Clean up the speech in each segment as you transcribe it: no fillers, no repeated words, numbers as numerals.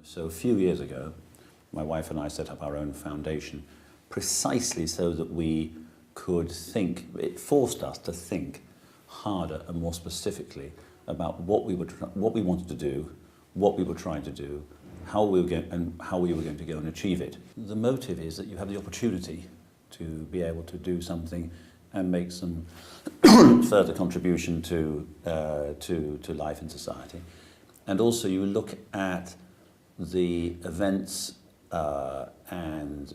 So a few years ago, my wife and I set up our own foundation precisely so that we could think, it forced us to think harder and more specifically about what we wanted to do, what we were trying to do, how we were going to go and achieve it. The motive is that you have the opportunity to be able to do something and make some further contribution to life in society. And also you look at the events and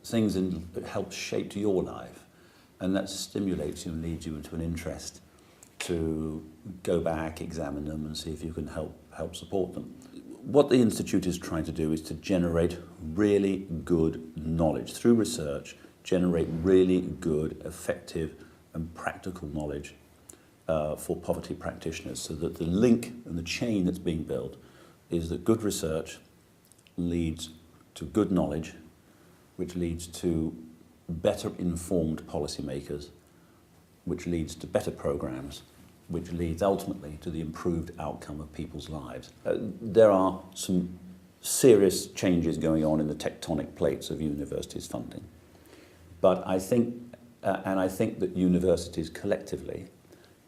things that help shape your life, and that stimulates you and leads you into an interest to go back, examine them and see if you can help support them. What the Institute is trying to do is to generate really good knowledge through research, generate really good, effective and practical knowledge for poverty practitioners, so that the link and the chain that's being built is that good research leads to good knowledge, which leads to better informed policymakers, which leads to better programs, which leads ultimately to the improved outcome of people's lives. There are some serious changes going on in the tectonic plates of universities' funding. But I think, and I think that universities collectively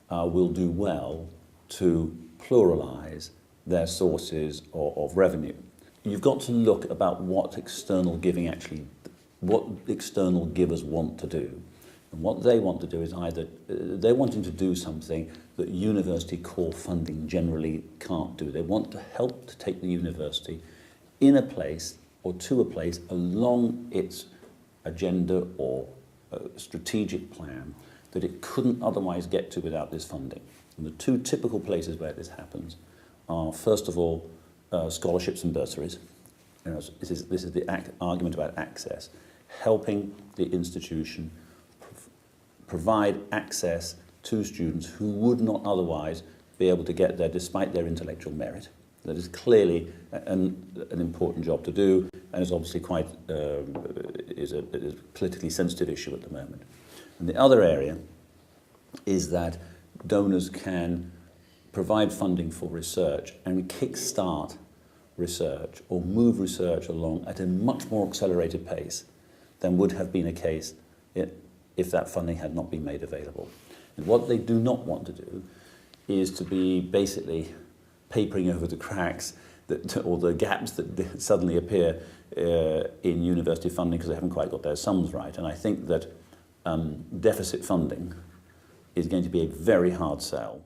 will do well to pluralize their sources of revenue. You've got to look about what external giving what external givers want to do. And what they want to do is either, they're wanting to do something that university core funding generally can't do. They want to help to take the university in a place or to a place along its agenda or strategic plan that it couldn't otherwise get to without this funding. And the two typical places where this happens are, first of all, scholarships and bursaries. You know, this is the argument about access, helping the institution provide access to students who would not otherwise be able to get there despite their intellectual merit. That is clearly an important job to do, and is obviously quite is a politically sensitive issue at the moment. And the other area is that donors can provide funding for research and kickstart research or move research along at a much more accelerated pace than would have been a case if that funding had not been made available. And what they do not want to do is to be basically papering over the cracks or the gaps that suddenly appear in university funding because they haven't quite got their sums right. And I think that deficit funding is going to be a very hard sell.